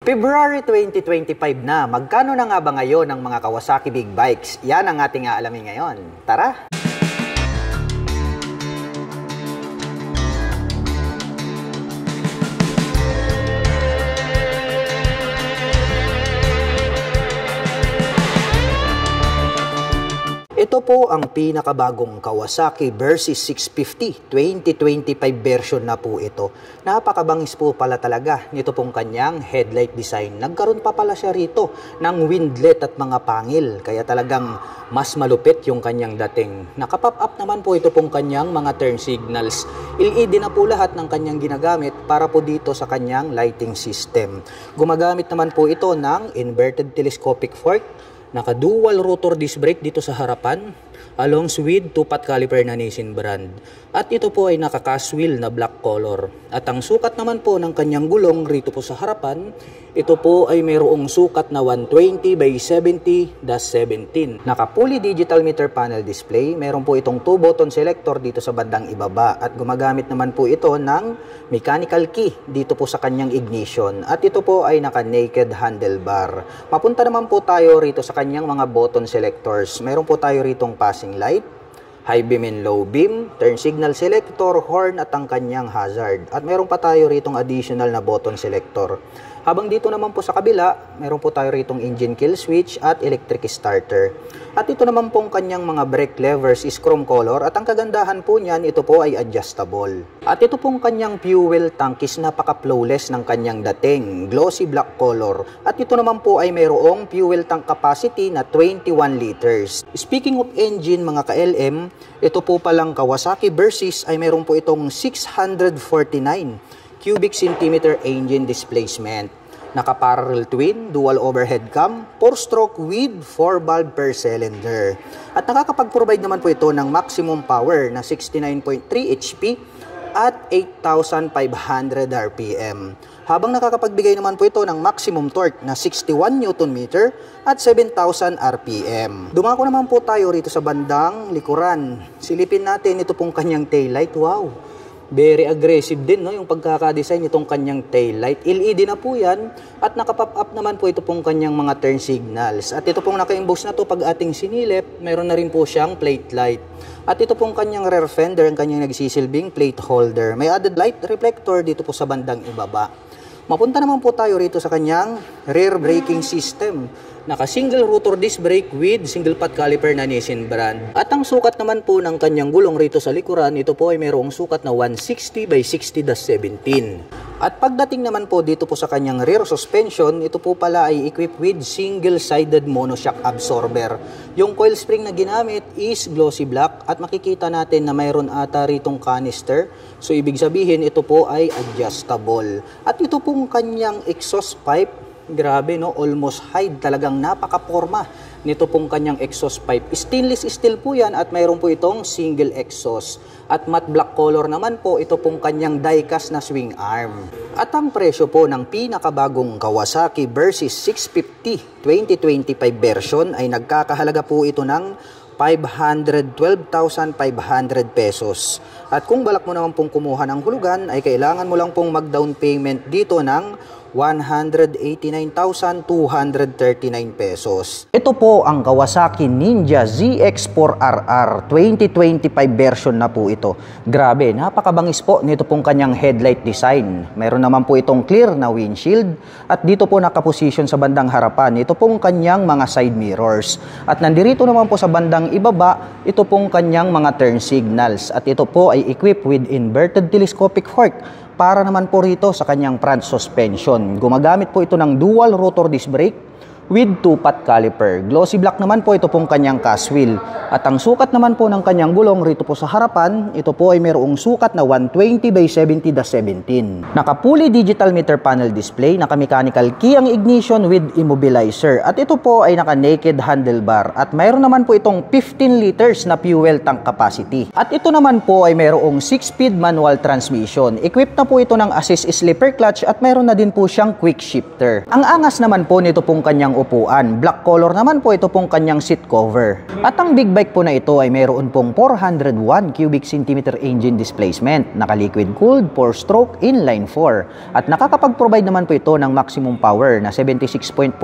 February 2025 na, magkano na nga ba ngayon ang mga Kawasaki Big Bikes? Yan ang ating aalamin ngayon. Tara! Ito po ang pinakabagong Kawasaki Versys 650 2025 version na po ito. Napakabangis po pala talaga nito pong kanyang headlight design. Nagkaroon pa pala siya rito ng windlet at mga pangil. Kaya talagang mas malupit yung kanyang dating. Nakapop up naman po ito pong kanyang mga turn signals. LED na po lahat ng kanyang ginagamit para po dito sa kanyang lighting system. Gumagamit naman po ito ng inverted telescopic fork. Naka-dual rotor disc brake dito sa harapan along with 2-pot caliper na Nissin brand. At ito po ay naka-cast wheel na black color. At ang sukat naman po ng kanyang gulong rito po sa harapan, ito po ay mayroong sukat na 120 by 70-17. Naka-fully digital meter panel display. Meron po itong 2-button selector dito sa bandang ibaba. At gumagamit naman po ito ng mechanical key dito po sa kanyang ignition. At ito po ay naka-naked handlebar. Papunta naman po tayo rito sa kanyang mga button selectors. Meron po tayo ritong passing light, high beam and low beam, turn signal selector, horn at ang kanyang hazard. At meron pa tayo ritong additional na button selector. Habang dito naman po sa kabila, meron po tayo ritong engine kill switch at electric starter. At ito naman pong kanyang mga brake levers is chrome color at ang kagandahan po niyan, ito po ay adjustable. At ito pong kanyang fuel tank is napaka-flawless ng kanyang dating, glossy black color. At ito naman po ay mayroong fuel tank capacity na 21 liters. Speaking of engine mga ka-LM, ito po palang Kawasaki Versys ay mayroon po itong 649 cubic centimeter engine displacement. Naka-parallel twin, dual overhead cam, 4-stroke with 4 valve per cylinder. At nakakapag-provide naman po ito ng maximum power na 69.3 HP at 8,500 RPM. Habang nakakapagbigay naman po ito ng maximum torque na 61 Nm at 7,000 RPM. Dumako naman po tayo rito sa bandang likuran. Silipin natin ito pong kanyang taillight. Wow! Very aggressive din, no, yung pagkakadesign itong kanyang taillight. LED na po yan at nakapop up naman po ito pong kanyang mga turn signals. At ito pong naka-emboss na to pag ating sinilip, meron na rin po siyang plate light. At ito pong kanyang rear fender, ang kanyang nagsisilbing plate holder. May added light reflector dito po sa bandang ibaba. Mapunta naman po tayo rito sa kanyang rear braking system. Naka-single rotor disc brake with single pot caliper na Nissin brand. At ang sukat naman po ng kanyang gulong rito sa likuran, ito po ay mayroong sukat na 160 by 60-17. At pagdating naman po dito po sa kanyang rear suspension, ito po pala ay equipped with single-sided monoshock absorber. Yung coil spring na ginamit is glossy black at makikita natin na mayroon ata ritong canister. So ibig sabihin ito po ay adjustable. At ito pong kanyang exhaust pipe, grabe, no, almost hide, talagang napaka-porma nito pong kanyang exhaust pipe. Stainless steel po yan at mayroon po itong single exhaust. At matte black color naman po ito pong kanyang die-cast na swing arm. At ang presyo po ng pinakabagong Kawasaki Versys 650 2025 version ay nagkakahalaga po ito ng 512,500 pesos. At kung balak mo naman pong kumuha ng hulugan, ay kailangan mo lang pong mag-down payment dito ng 189,239 pesos. Ito po ang Kawasaki Ninja ZX4RR 2025 version na po ito. Grabe, napakabangis po nito pong kanyang headlight design. Meron naman po itong clear na windshield at dito po nakaposisyon sa bandang harapan ito pong kanyang mga side mirrors. At nandirito naman po sa bandang ibaba ito pong kanyang mga turn signals at ito po ay equipped with inverted telescopic fork para naman po rito sa kanyang front suspension. Gumagamit po ito ng dual rotor disc brake with 2-pot caliper. Glossy black naman po ito pong kanyang cast wheel. At ang sukat naman po ng kanyang gulong rito po sa harapan, ito po ay mayroong sukat na 120 by 70-17. Naka-fully digital meter panel display, naka-mechanical key ang ignition with immobilizer. At ito po ay naka-naked handlebar. At mayroon naman po itong 15 liters na fuel tank capacity. At ito naman po ay mayroong 6-speed manual transmission. Equipped na po ito ng assist slipper clutch at mayroon na din po siyang quick shifter. Ang angas naman po nito pong kanyang upuan. Black color naman po ito pong kanyang seat cover. At ang big bike po na ito ay mayroon pong 401 cubic centimeter engine displacement, naka-liquid cooled, 4-stroke, inline 4. At nakakapag-provide naman po ito ng maximum power na 76.43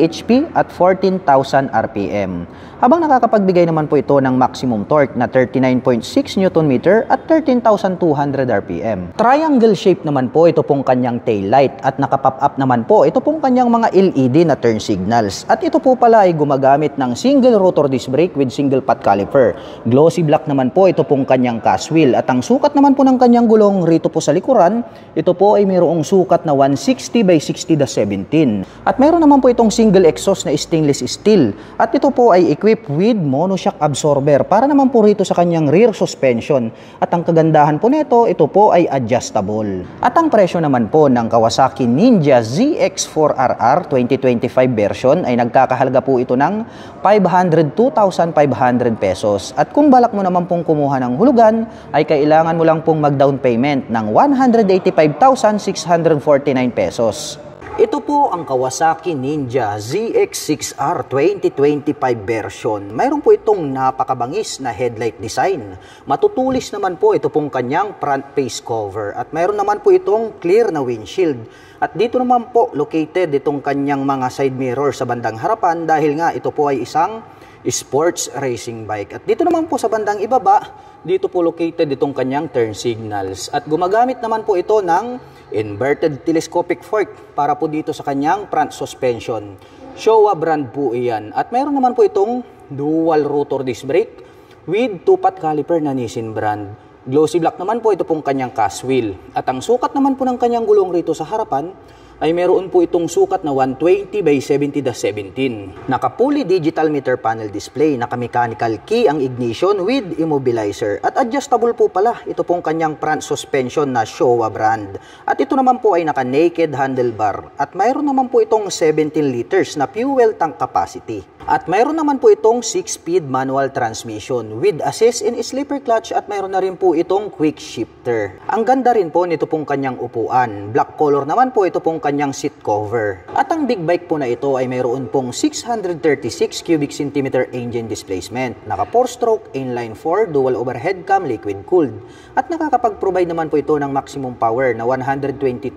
HP at 14,000 RPM. Habang nakakapagbigay naman po ito ng maximum torque na 39.6 Nm at 13,200 RPM. Triangle shape naman po ito pong kanyang tail light at nakapop up naman po ito pong kanyang mga LED na turn signals. At ito po pala ay gumagamit ng single rotor disc brake with single pot caliper. Glossy black naman po ito pong kanyang cast wheel. At ang sukat naman po ng kanyang gulong rito po sa likuran, ito po ay mayroong sukat na 160 by 60/17. At mayroon naman po itong single exhaust na stainless steel. At ito po ay equipped with monoshock absorber para naman po rito sa kanyang rear suspension. At ang kagandahan po nito, ito po ay adjustable. At ang presyo naman po ng Kawasaki Ninja ZX4RR 2025 version ay nagkakahalaga po ito ng 502,500 pesos. At kung balak mo naman pong kumuha ng hulugan, ay kailangan mo lang pong mag-down payment ng 185,649 pesos. Ito po ang Kawasaki Ninja ZX6R 2025 version. Mayroon po itong napakabangis na headlight design. Matutulis naman po ito pong kanyang front face cover. At mayroon naman po itong clear na windshield. At dito naman po located itong kanyang mga side mirror sa bandang harapan dahil nga ito po ay isang sports racing bike. At dito naman po sa bandang ibaba, dito po located itong kanyang turn signals. At gumagamit naman po ito ng inverted telescopic fork para po dito sa kanyang front suspension. Showa brand po iyan. At meron naman po itong dual rotor disc brake with 2-pot caliper na Nissin brand. Glossy black naman po ito pong kanyang cast wheel. At ang sukat naman po ng kanyang gulong rito sa harapan ay meron po itong sukat na 120 by 70/17. Naka-fully digital meter panel display, naka-mechanical key ang ignition with immobilizer. At adjustable po pala ito pong kanyang front suspension na Showa brand. At ito naman po ay naka-naked handlebar. At mayroon naman po itong 17 liters na fuel tank capacity. At mayroon naman po itong 6-speed manual transmission with assist in sleeper clutch at mayroon na rin po itong quick shifter. Ang ganda rin po nito pong kanyang upuan. Black color naman po ito pong kanyang seat cover. At ang big bike po na ito ay mayroon pong 636 cubic centimeter engine displacement. Naka 4-stroke, inline 4, dual overhead cam, liquid cooled. At nakakapag-provide naman po ito ng maximum power na 122.3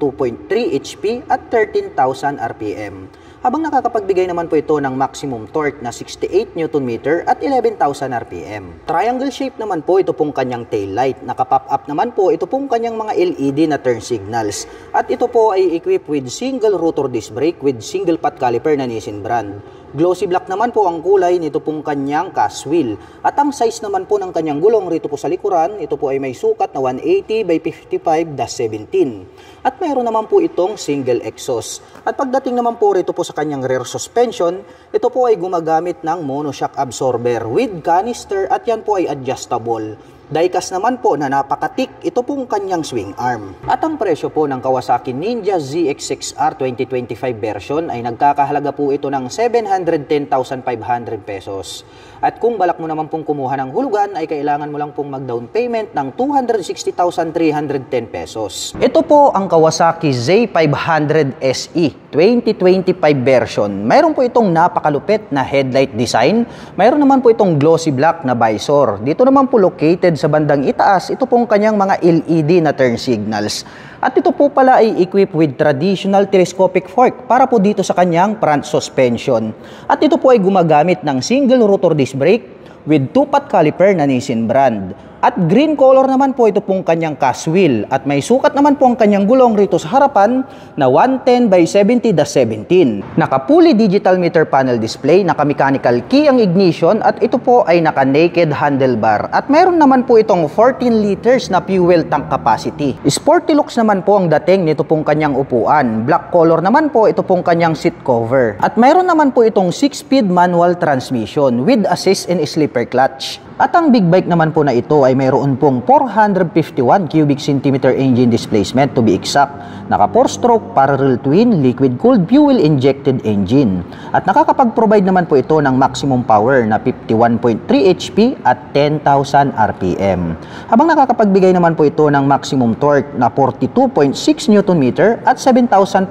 HP at 13,000 RPM. Habang nakakapagbigay naman po ito ng maximum torque na 68 Nm at 11,000 RPM. Triangle shape naman po ito pong kanyang tail light. Naka-pop up naman po ito pong kanyang mga LED na turn signals. At ito po ay equipped with single rotor disc brake with single pot caliper na Nissin brand. Glossy black naman po ang kulay nito pong kanyang cast wheel. At ang size naman po ng kanyang gulong rito po sa likuran, ito po ay may sukat na 180 by 55/17. At mayroon naman po itong single exhaust. At pagdating naman po rito po sa kanyang rear suspension, ito po ay gumagamit ng monoshock absorber with canister at yan po ay adjustable. Diecast naman po na napakatik ito pong kanyang swing arm. At ang presyo po ng Kawasaki Ninja ZX6R 2025 version ay nagkakahalaga po ito ng 710,500 pesos. At kung balak mo naman pong kumuha ng hulugan ay kailangan mo lang pong mag-down payment ng 260,310 pesos. Ito po ang Kawasaki Z500 SE 2025 version. Mayroon po itong napakalupit na headlight design. Mayroon naman po itong glossy black na visor. Dito naman po located sa bandang itaas, ito pong kanyang mga LED na turn signals. At ito po pala ay equipped with traditional telescopic fork para po dito sa kanyang front suspension. At ito po ay gumagamit ng single rotor disc brake with 2-pot caliper na Nissin brand. At green color naman po ito pong kanyang cast wheel. At may sukat naman po ang kanyang gulong rito sa harapan na 110 by 70/17. Naka-fully digital meter panel display, naka-mechanical key ang ignition at ito po ay naka-naked handlebar. At mayroon naman po itong 14 liters na fuel tank capacity. Sporty looks naman po ang dating nito pong kanyang upuan. Black color naman po ito pong kanyang seat cover. At mayroon naman po itong 6-speed manual transmission with assist in sleeper clutch. At ang big bike naman po na ito ay mayroon pong 451 cubic centimeter engine displacement to be exact. Naka 4-stroke parallel twin liquid-cooled fuel-injected engine. At nakakapag-provide naman po ito ng maximum power na 51.3 HP at 10,000 RPM. Habang nakakapagbigay naman po ito ng maximum torque na 42.6 Nm at 7,500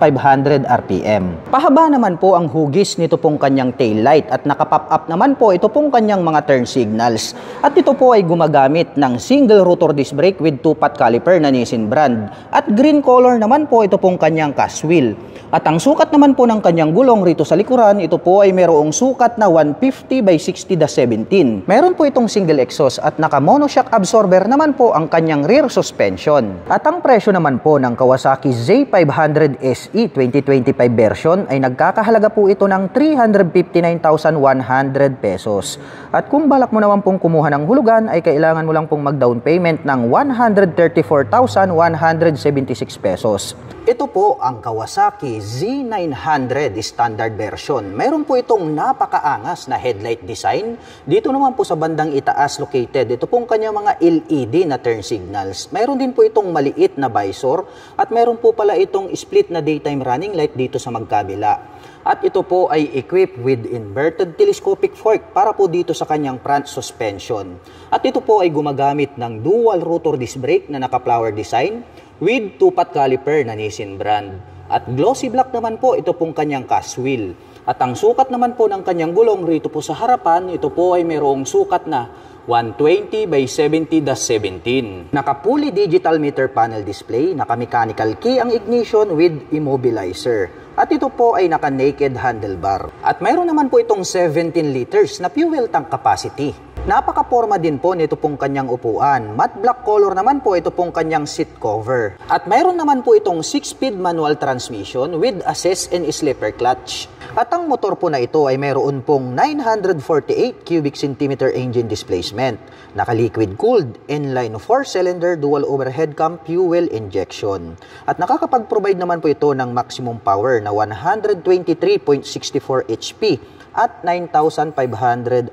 RPM. Pahaba naman po ang hugis nito pong kanyang taillight at nakapop up naman po ito pong kanyang mga turn signals. At ito po ay gumagamit ng single rotor disc brake with 2-pot caliper na Nissin brand. At green color naman po ito pong kanyang cast wheel. At ang sukat naman po ng kanyang gulong rito sa likuran, ito po ay mayroong sukat na 150 by 60-17. Meron po itong single exhaust at naka monoshock absorber naman po ang kanyang rear suspension. At ang presyo naman po ng Kawasaki Z500 SE 2025 version ay nagkakahalaga po ito ng 359,100 pesos. At kung balak mo naman pong kumuha ng hulugan ay kailangan mo lang pong mag-down payment ng 134,176 pesos. Ito po ang Kawasaki Z900 standard version. Meron po itong napakaangas na headlight design. Dito naman po sa bandang itaas located, ito pong kanyang mga LED na turn signals. Meron din po itong maliit na visor at meron po pala itong split na daytime running light dito sa magkabila. At ito po ay equipped with inverted telescopic fork para po dito sa kanyang front suspension. At ito po ay gumagamit ng dual rotor disc brake na naka-flower design with 2-pot caliper na Nissin brand. At glossy black naman po ito pong kanyang cast wheel. At ang sukat naman po ng kanyang gulong rito po sa harapan, ito po ay mayroong sukat na 120 by 70-17. Naka-fully digital meter panel display, naka-mechanical key ang ignition with immobilizer. At ito po ay naka-naked handlebar. At mayroon naman po itong 17 liters na fuel tank capacity. Napaka-forma din po nito pong kanyang upuan. Matte black color naman po ito pong kanyang seat cover. At mayroon naman po itong 6-speed manual transmission with assist and slipper clutch. At ang motor po na ito ay mayroon pong 948 cubic centimeter engine displacement. Naka-liquid cooled, inline 4-cylinder dual overhead cam fuel injection. At nakakapag-provide naman po ito ng maximum power na 123.64 HP at 9,500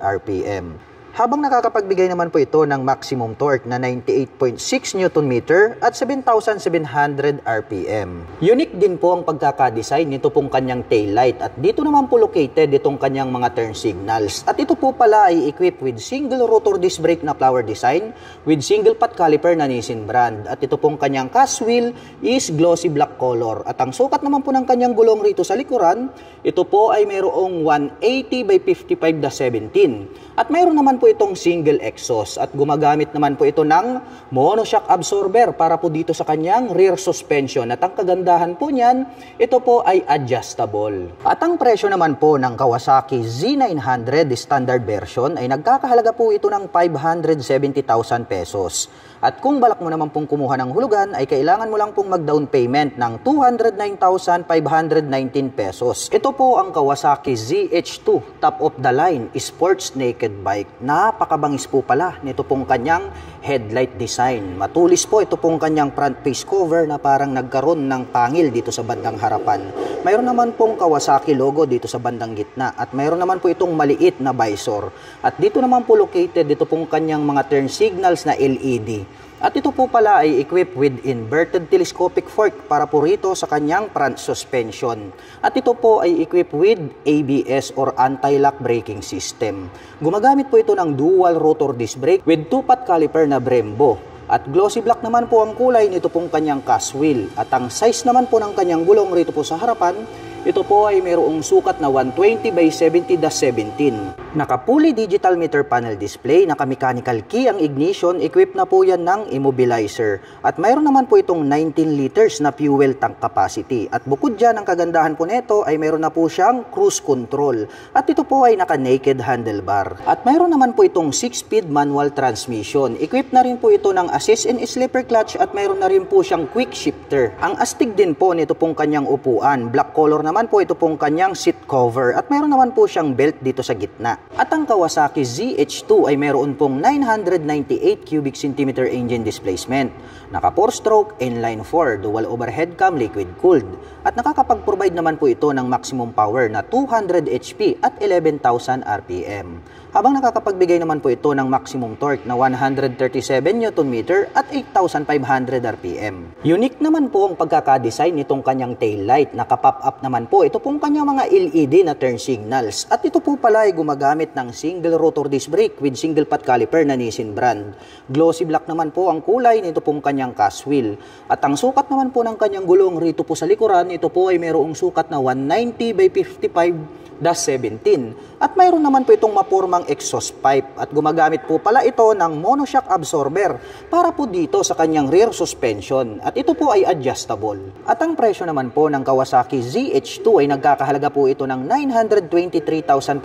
RPM. Habang nakakapagbigay naman po ito ng maximum torque na 98.6 Nm at 7,700 RPM. Unique din po ang pagkakadesign nito pong kanyang taillight at dito naman po located itong kanyang mga turn signals. At ito po pala ay equipped with single rotor disc brake na flower design with single pot caliper na Nissin brand. At ito pong kanyang cast wheel is glossy black color. At ang sukat naman po ng kanyang gulong rito sa likuran, ito po ay mayroong 180 by 55-17. At mayroon naman po itong single exhaust at gumagamit naman po ito ng monoshock absorber para po dito sa kanyang rear suspension. At ang kagandahan po niyan, ito po ay adjustable. At ang presyo naman po ng Kawasaki Z900 standard version ay nagkakahalaga po ito ng 570,000 pesos. At kung balak mo naman pong kumuha ng hulugan ay kailangan mo lang pong mag-down payment ng 209,519 pesos. Ito po ang Kawasaki ZH2 top of the line sports naked bike. Napakabangis po pala nito pong kanyang headlight design. Matulis po ito pong kanyang front face cover na parang nagkaroon ng pangil dito sa bandang harapan. Mayroon naman pong Kawasaki logo dito sa bandang gitna at mayroon naman po itong maliit na visor. At dito naman po located dito pong kanyang mga turn signals na LED. At ito po pala ay equipped with inverted telescopic fork para po rito sa kanyang front suspension. At ito po ay equipped with ABS or anti-lock braking system. Gumagamit po ito ng dual rotor disc brake with 2-pot caliper na Brembo. At glossy black naman po ang kulay nito pong kanyang cast wheel. At ang size naman po ng kanyang gulong rito po sa harapan, ito po ay mayroong sukat na 120 by 70-17. Naka-fully digital meter panel display, naka-mechanical key ang ignition, equipped na po yan ng immobilizer. At mayroon naman po itong 19 liters na fuel tank capacity. At bukod dyan, ang kagandahan po nito ay mayroon na po siyang cruise control. At ito po ay naka-naked handlebar. At mayroon naman po itong 6-speed manual transmission. Equipped na rin po ito ng assist and slipper clutch at mayroon na rin po siyang quick shifter. Ang astig din po nito pong kanyang upuan. Black color naman po ito pong kanyang seat cover. At mayroon naman po siyang belt dito sa gitna. At ang Kawasaki ZH2 ay mayroon pong 998 cubic centimeter engine displacement. Naka 4-stroke, inline 4, dual overhead cam, liquid cooled. At nakakapag-provide naman po ito ng maximum power na 200 HP at 11,000 RPM. habang nakakapagbigay naman po ito ng maximum torque na 137 Nm at 8,500 RPM. Unique naman po ang pagkakadesign nitong kanyang taillight. Naka-pop up naman po ito pong kanyang mga LED na turn signals. At ito po pala ay gumagamit ng single rotor disc brake with single pot caliper na Nissin brand. Glossy black naman po ang kulay nito pong kanyang cast wheel. At ang sukat naman po ng kanyang gulong rito po sa likuran, ito po ay mayroong sukat na 190 by 55-17. At mayroon naman po itong mapormang exhaust pipe at gumagamit po pala ito ng monoshock absorber para po dito sa kanyang rear suspension at ito po ay adjustable. At ang presyo naman po ng Kawasaki ZH2 ay nagkakahalaga po ito ng 923,500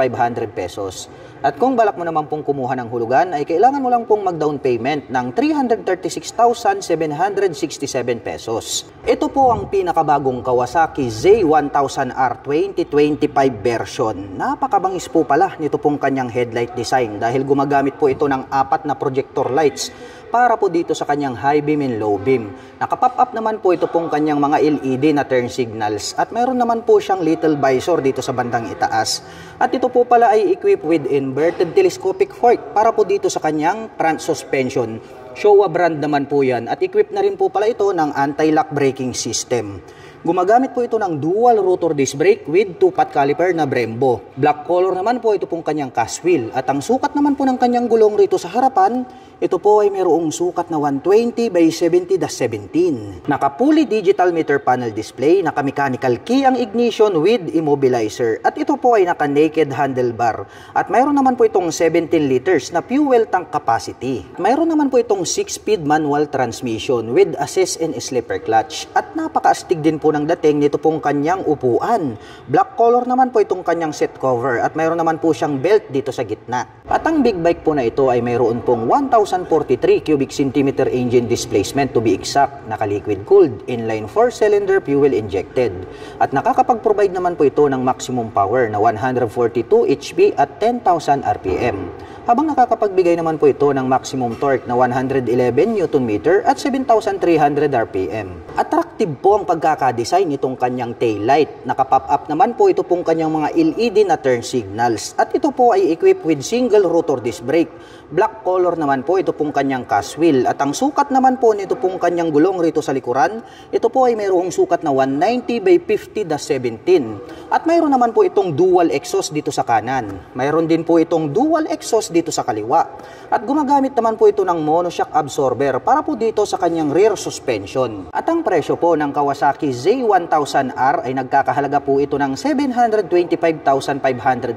pesos. At kung balak mo naman pong kumuha ng hulugan ay kailangan mo lang pong mag-down payment ng 336,767 pesos. Ito po ang pinakabagong Kawasaki Z1000R 2025 version. Napakabangis po pala nito pong kanyang headlight design dahil gumagamit po ito ng 4 na projector lights para po dito sa kanyang high beam and low beam. Naka-pop up naman po ito pong kanyang mga LED na turn signals at mayroon naman po siyang little visor dito sa bandang itaas. At ito po pala ay equipped with inverted telescopic fork para po dito sa kanyang front suspension. Showa brand naman po yan at equipped na rin po pala ito ng anti-lock braking system. Gumagamit po ito ng dual rotor disc brake with 2-pot caliper na Brembo. Black color naman po ito pong kanyang cast wheel. At ang sukat naman po ng kanyang gulong rito sa harapan, ito po ay mayroong sukat na 120 by 70-17. Naka-fully digital meter panel display, naka-mechanical key ang ignition with immobilizer. At ito po ay naka-naked handlebar. At mayroon naman po itong 17 liters na fuel tank capacity. Mayroon naman po itong 6-speed manual transmission with assist and slipper clutch. At napakaastig din po ng dating nito pong kanyang upuan. Black color naman po itong kanyang seat cover at mayroon naman po siyang belt dito sa gitna. At ang big bike po na ito ay mayroon pong 1,043 cubic centimeter engine displacement to be exact, naka-liquid cooled, inline 4-cylinder fuel injected. At nakakapag-provide naman po ito ng maximum power na 142 HP at 10,000 RPM. Habang nakakapagbigay naman po ito ng maximum torque na 111 Nm at 7,300 RPM. Attractive po ang pagkakadesign nitong kanyang taillight. Naka-pop up naman po ito pong kanyang mga LED na turn signals. At ito po ay equipped with single rotor disc brake. Black color naman po ito pong kanyang cast wheel. At ang sukat naman po nito pong kanyang gulong rito sa likuran, ito po ay mayroong sukat na 190 by 50-17. At mayroon naman po itong dual exhaust dito sa kanan. Mayroon din po itong dual exhaust dito sa kaliwa. At gumagamit naman po ito ng monoshock absorber para po dito sa kanyang rear suspension. At ang presyo po ng Kawasaki Z1000R ay nagkakahalaga po ito ng 725,500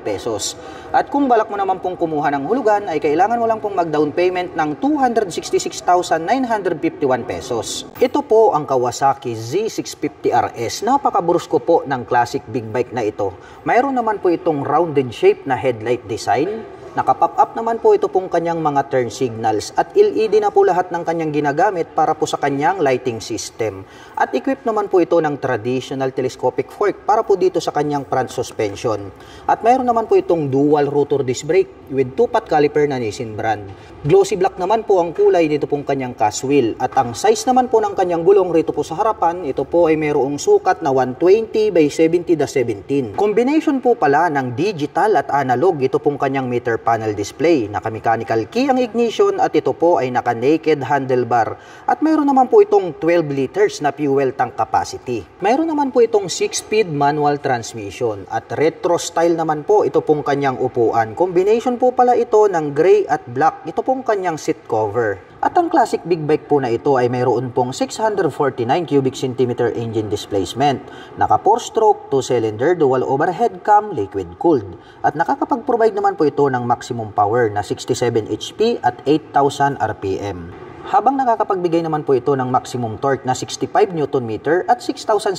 pesos. At kung balak mo naman pong kumuha ng hulugan ay kailangan mo lang pong mag-down payment ng 266,951 pesos. Ito po ang Kawasaki Z650RS. Napakaburusko po ng classic big bike na ito. Mayroon naman po itong rounded shape na headlight design. Naka-pop up naman po ito pong kanyang mga turn signals at LED na po lahat ng kanyang ginagamit para po sa kanyang lighting system. At equipped naman po ito ng traditional telescopic fork para po dito sa kanyang front suspension. At mayroon naman po itong dual rotor disc brake with 2-pot caliper na Nissin brand. Glossy black naman po ang kulay nito pong kanyang cast wheel. At ang size naman po ng kanyang gulong rito po sa harapan, ito po ay mayroong sukat na 120 by 70-17. Combination po pala ng digital at analog ito pong kanyang meter panel display. Naka-mechanical key ang ignition at ito po ay naka-naked handlebar. At mayroon naman po itong 12 liters na fuel tank capacity. Mayroon naman po itong 6-speed manual transmission at retro style naman po ito pong kanyang upuan. Combination po pala ito ng gray at black. Ito pong kanyang seat cover. At ang classic big bike po na ito ay mayroon pong 649 cubic centimeter engine displacement. Naka 4-stroke, 2-cylinder, dual overhead cam, liquid cooled. At nakakapag-provide naman po ito ng maximum power na 67 HP at 8,000 RPM. Habang nakakapagbigay naman po ito ng maximum torque na 65 Nm at 6,700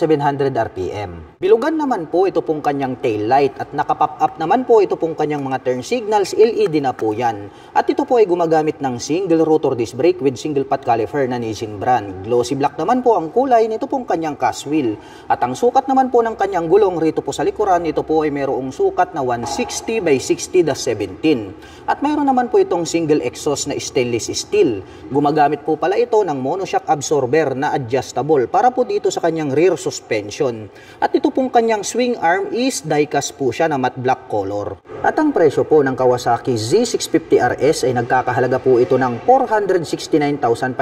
RPM. Bilugan naman po ito pong kanyang taillight at nakapop up naman po ito pong kanyang mga turn signals, LED na po yan. At ito po ay gumagamit ng single rotor disc brake with single pot caliper na Nissin brand. Glossy black naman po ang kulay nito pong kanyang cast wheel. At ang sukat naman po ng kanyang gulong rito po sa likuran, ito po ay mayroong sukat na 160 by 60-17. At mayroon naman po itong single exhaust na stainless steel. Gumagamit gumagamit po pala ito ng monoshock absorber na adjustable para po dito sa kanyang rear suspension. At ito pong kanyang swing arm is die-cast po siya na matte black color. At ang presyo po ng Kawasaki Z650RS ay nagkakahalaga po ito ng 469,500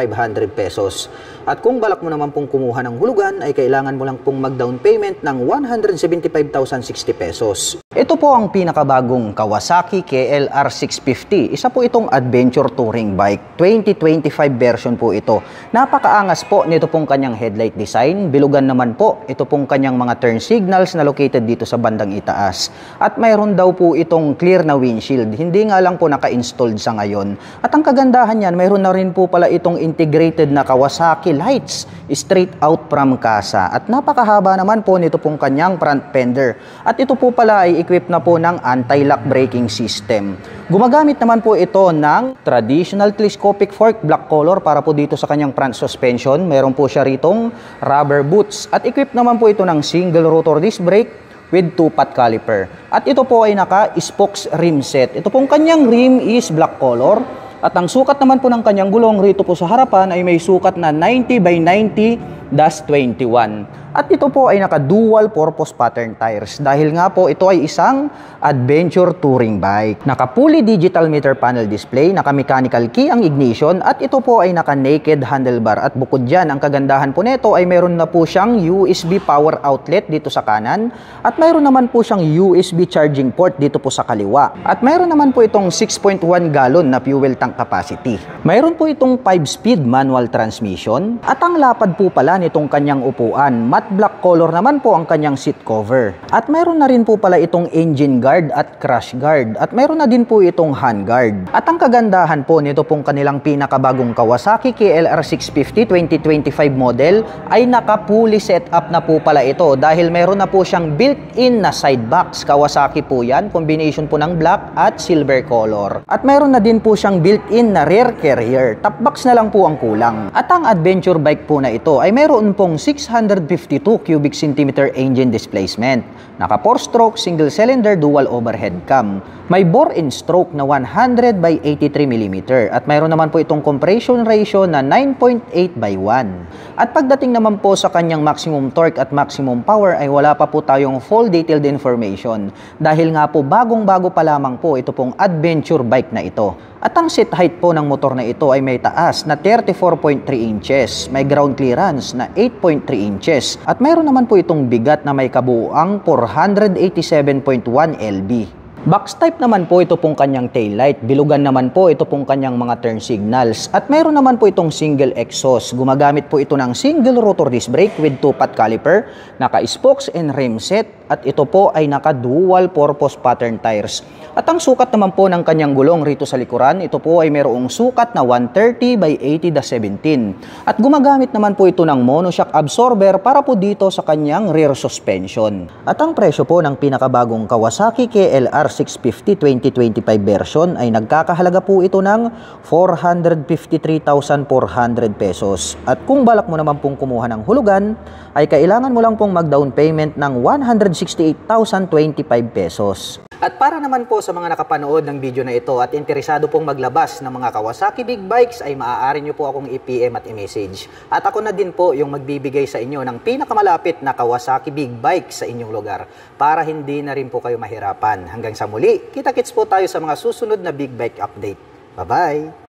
pesos. At kung balak mo naman pong kumuha ng hulugan ay kailangan mo lang pong mag-down payment ng 175,060 pesos. Ito po ang pinakabagong Kawasaki KLR 650. Isa po itong adventure touring bike. 2025 version po ito. Napakaangas po nito pong kanyang headlight design. Bilugan naman po ito pong kanyang mga turn signals na located dito sa bandang itaas. At mayroon daw po itong clear na windshield. Hindi nga lang po naka-installed sa ngayon. At ang kagandahan yan, mayroon na rin po pala itong integrated na Kawasaki lights straight out from casa. At napakahaba naman po nito pong kanyang front fender. At ito po pala ay equipped na po ng anti-lock braking system. Gumagamit naman po ito ng traditional telescopic fork black color para po dito sa kanyang front suspension. Meron po siya ritong rubber boots. At equipped naman po ito ng single rotor disc brake with 2-pot caliper. At ito po ay naka-spokes rim set. Ito pong kanyang rim is black color. At ang sukat naman po ng kanyang gulong rito po sa harapan ay may sukat na 90 by 90-21. At ito po ay naka-dual purpose pattern tires dahil nga po ito ay isang adventure touring bike. Naka-fully digital meter panel display, naka-mechanical key ang ignition at ito po ay naka-naked handlebar. At bukod dyan, ang kagandahan po nito ay meron na po siyang USB power outlet dito sa kanan at mayroon naman po siyang USB charging port dito po sa kaliwa. At mayroon naman po itong 6.1 gallon na fuel tank capacity. Mayroon po itong 5-speed manual transmission at ang lapad po pala nitong kanyang upuan, matte black color naman po ang kanyang seat cover. At mayroon na rin po pala itong engine guard at crash guard. At mayroon na din po itong hand guard. At ang kagandahan po nito pong kanilang pinakabagong Kawasaki KLR 650 2025 model ay naka-fully set up na po pala ito dahil mayroon na po siyang built-in na side box. Kawasaki po yan, combination po ng black at silver color. At mayroon na din po siyang built-in na rear carrier. Top box na lang po ang kulang. At ang adventure bike po na ito ay mayroon pong 652 cubic centimeter engine displacement. Naka 4-stroke single cylinder dual overhead cam. May bore and stroke na 100 by 83 mm at mayroon naman po itong compression ratio na 9.8 by 1. At pagdating naman po sa kanyang maximum torque at maximum power ay wala pa po tayong full detailed information dahil nga po bagong-bago pa lamang po ito pong adventure bike na ito. At ang seat height po ng motor na ito ay may taas na 34.3 inches, may ground clearance na 8.3 inches at mayroon naman po itong bigat na may kabuuang 487.1 lb. Box type naman po ito pong kanyang taillight. Bilugan naman po ito pong kanyang mga turn signals. At mayroon naman po itong single exhaust. Gumagamit po ito ng single rotor disc brake with 2-pot caliper, naka-spokes and rim set. At ito po ay naka-dual purpose pattern tires. At ang sukat naman po ng kanyang gulong rito sa likuran, ito po ay mayroong sukat na 130 by 80-17. At gumagamit naman po ito ng monoshock absorber para po dito sa kanyang rear suspension. At ang presyo po ng pinakabagong Kawasaki KLR 650 2025 version ay nagkakahalaga po ito ng 453,400 pesos. At kung balak mo naman pong kumuha ng hulugan, ay kailangan mo lang pong mag-down payment ng 168,025 pesos. At para naman po sa mga nakapanood ng video na ito at interesado pong maglabas ng mga Kawasaki Big Bikes ay maaari nyo po akong i-PM at i-message. At ako na din po yung magbibigay sa inyo ng pinakamalapit na Kawasaki Big Bike sa inyong lugar para hindi na rin po kayo mahirapan. Hanggang sa muli, kita-kits po tayo sa mga susunod na Big Bike update. Bye-bye!